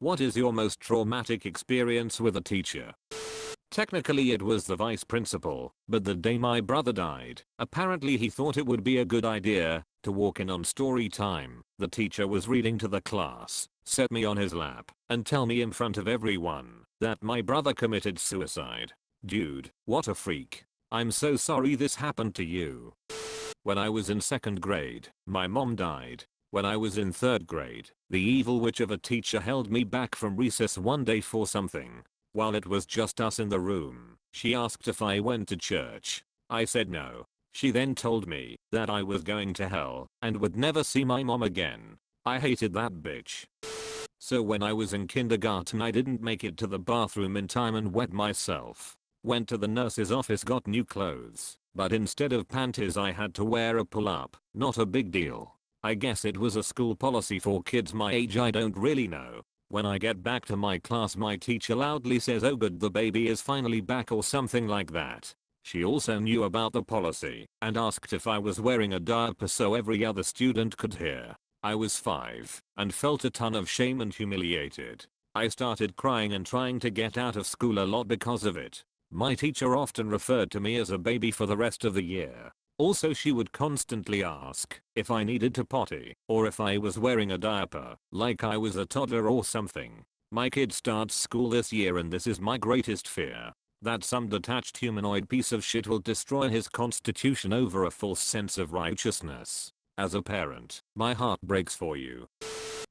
What is your most traumatic experience with a teacher? Technically it was the vice principal, but the day my brother died, apparently he thought it would be a good idea to walk in on story time. The teacher was reading to the class, set me on his lap, and tell me in front of everyone that my brother committed suicide. Dude, what a freak. I'm so sorry this happened to you. When I was in 2nd grade, my mom died. When I was in 3rd grade, the evil witch of a teacher held me back from recess one day for something. While it was just us in the room, she asked if I went to church. I said no. She then told me that I was going to hell and would never see my mom again. I hated that bitch. So when I was in kindergarten I didn't make it to the bathroom in time and wet myself. Went to the nurse's office, got new clothes, but instead of panties I had to wear a pull-up. Not a big deal. I guess it was a school policy for kids my age, I don't really know. When I get back to my class my teacher loudly says, "Oh good, the baby is finally back," or something like that. She also knew about the policy and asked if I was wearing a diaper so every other student could hear. I was 5 and felt a ton of shame and humiliated. I started crying and trying to get out of school a lot because of it. My teacher often referred to me as a baby for the rest of the year. Also she would constantly ask if I needed to potty or if I was wearing a diaper, like I was a toddler or something. My kid starts school this year and this is my greatest fear. That some detached humanoid piece of shit will destroy his constitution over a false sense of righteousness. As a parent, my heart breaks for you.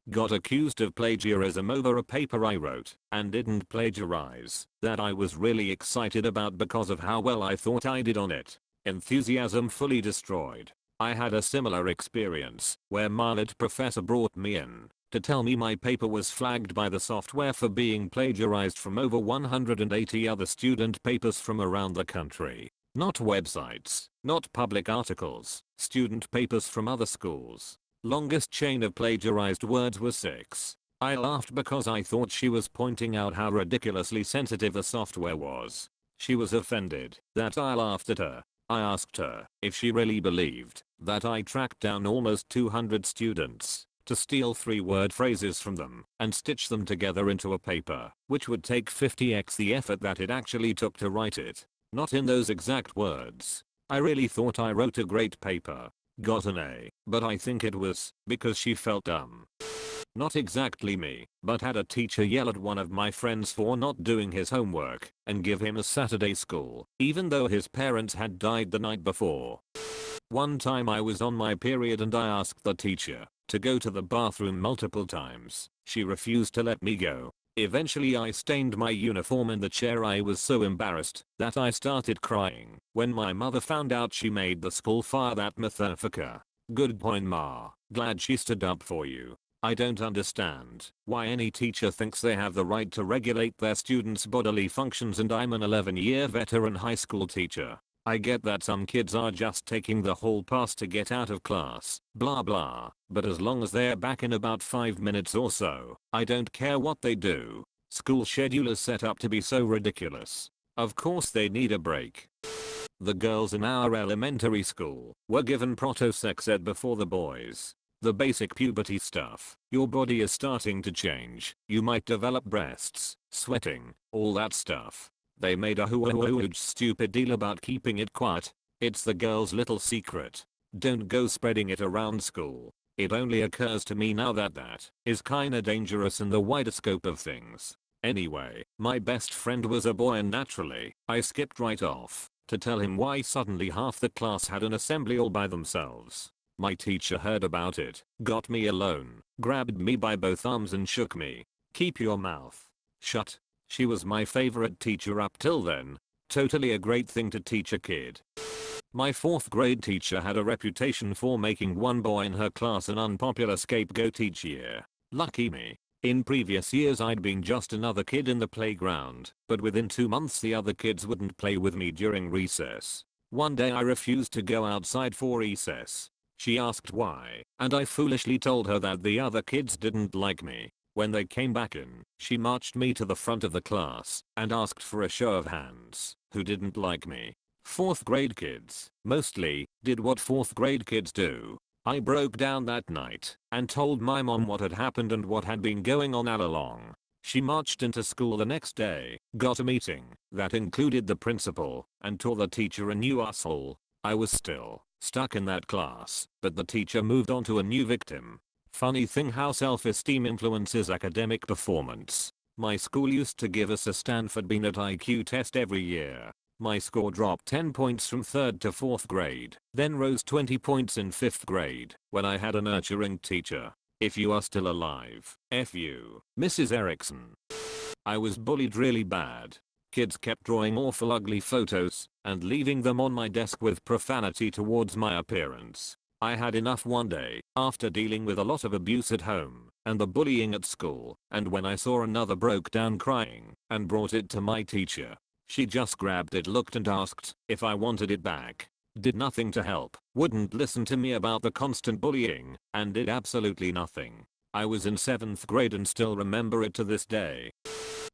Got accused of plagiarism over a paper I wrote and didn't plagiarize that I was really excited about because of how well I thought I did on it. Enthusiasm fully destroyed. I had a similar experience where my lit professor brought me in to tell me my paper was flagged by the software for being plagiarized from over 180 other student papers from around the country. Not websites, not public articles, student papers from other schools. Longest chain of plagiarized words was 6. I laughed because I thought she was pointing out how ridiculously sensitive the software was. She was offended that I laughed at her. I asked her if she really believed that I tracked down almost 200 students to steal 3-word phrases from them and stitch them together into a paper, which would take 50x the effort that it actually took to write it. Not in those exact words. I really thought I wrote a great paper. Got an A, but I think it was because she felt dumb. Not exactly me, but had a teacher yell at one of my friends for not doing his homework and give him a Saturday school, even though his parents had died the night before. One time I was on my period and I asked the teacher to go to the bathroom multiple times. She refused to let me go. Eventually I stained my uniform in the chair. I was so embarrassed that I started crying. When my mother found out, she made the school fire that motherfucker. Good point, Ma. Glad she stood up for you. I don't understand why any teacher thinks they have the right to regulate their students' bodily functions, and I'm an 11-year veteran high school teacher. I get that some kids are just taking the hall pass to get out of class, blah blah, but as long as they're back in about 5 minutes or so, I don't care what they do. School schedule is set up to be so ridiculous. Of course they need a break. The girls in our elementary school were given proto-sex ed before the boys. The basic puberty stuff. Your body is starting to change. You might develop breasts, sweating, all that stuff. They made a huge stupid deal about keeping it quiet. It's the girl's little secret. Don't go spreading it around school. It only occurs to me now that that is kinda dangerous in the wider scope of things. Anyway, my best friend was a boy and naturally, I skipped right off to tell him why suddenly half the class had an assembly all by themselves. My teacher heard about it, got me alone, grabbed me by both arms and shook me. "Keep your mouth shut." She was my favorite teacher up till then. Totally a great thing to teach a kid. My 4th grade teacher had a reputation for making one boy in her class an unpopular scapegoat each year. Lucky me. In previous years I'd been just another kid in the playground, but within 2 months the other kids wouldn't play with me during recess. One day I refused to go outside for recess. She asked why, and I foolishly told her that the other kids didn't like me. When they came back in, she marched me to the front of the class and asked for a show of hands who didn't like me. 4th grade kids, mostly, did what 4th grade kids do. I broke down that night and told my mom what had happened and what had been going on all along. She marched into school the next day, got a meeting that included the principal, and tore the teacher a new asshole. I was still stuck in that class, but the teacher moved on to a new victim. Funny thing how self-esteem influences academic performance. My school used to give us a Stanford Binet IQ test every year. My score dropped 10 points from 3rd to 4th grade, then rose 20 points in 5th grade when I had a nurturing teacher. If you are still alive, F you, Mrs. Erickson. I was bullied really bad. Kids kept drawing awful ugly photos and leaving them on my desk with profanity towards my appearance. I had enough one day after dealing with a lot of abuse at home and the bullying at school, and when I saw another broke down crying and brought it to my teacher. She just grabbed it, looked and asked if I wanted it back. Did nothing to help, wouldn't listen to me about the constant bullying, and did absolutely nothing. I was in 7th grade and still remember it to this day.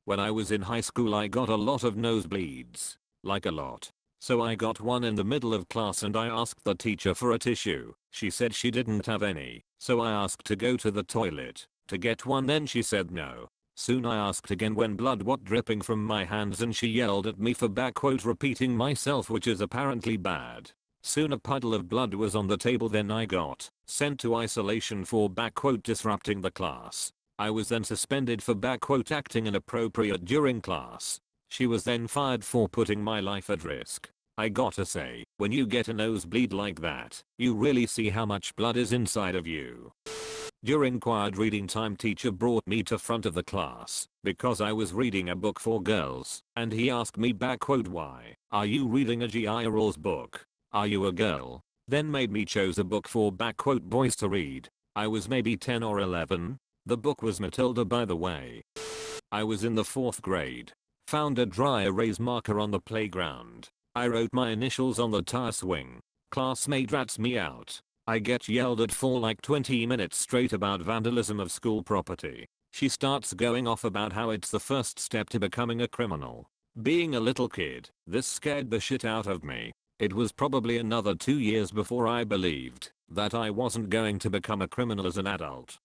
When I was in high school I got a lot of nosebleeds. Like a lot. So I got one in the middle of class and I asked the teacher for a tissue. She said she didn't have any, so I asked to go to the toilet to get one, then she said no. Soon I asked again when blood was dripping from my hands and she yelled at me for repeating myself, which is apparently bad. Soon a puddle of blood was on the table, then I got sent to isolation for disrupting the class. I was then suspended for acting inappropriate during class. She was then fired for putting my life at risk. I gotta say, when you get a nosebleed like that, you really see how much blood is inside of you. During required reading time, teacher brought me to front of the class because I was reading a book for girls, and he asked me why are you reading a G.I. Rawls book? Are you a girl? Then made me choose a book for boys to read. I was maybe 10 or 11. The book was Matilda, by the way. I was in the 4th grade. Found a dry erase marker on the playground. I wrote my initials on the tire swing. Classmate rats me out. I get yelled at for like 20 minutes straight about vandalism of school property. She starts going off about how it's the first step to becoming a criminal. Being a little kid, this scared the shit out of me. It was probably another 2 years before I believed that I wasn't going to become a criminal as an adult.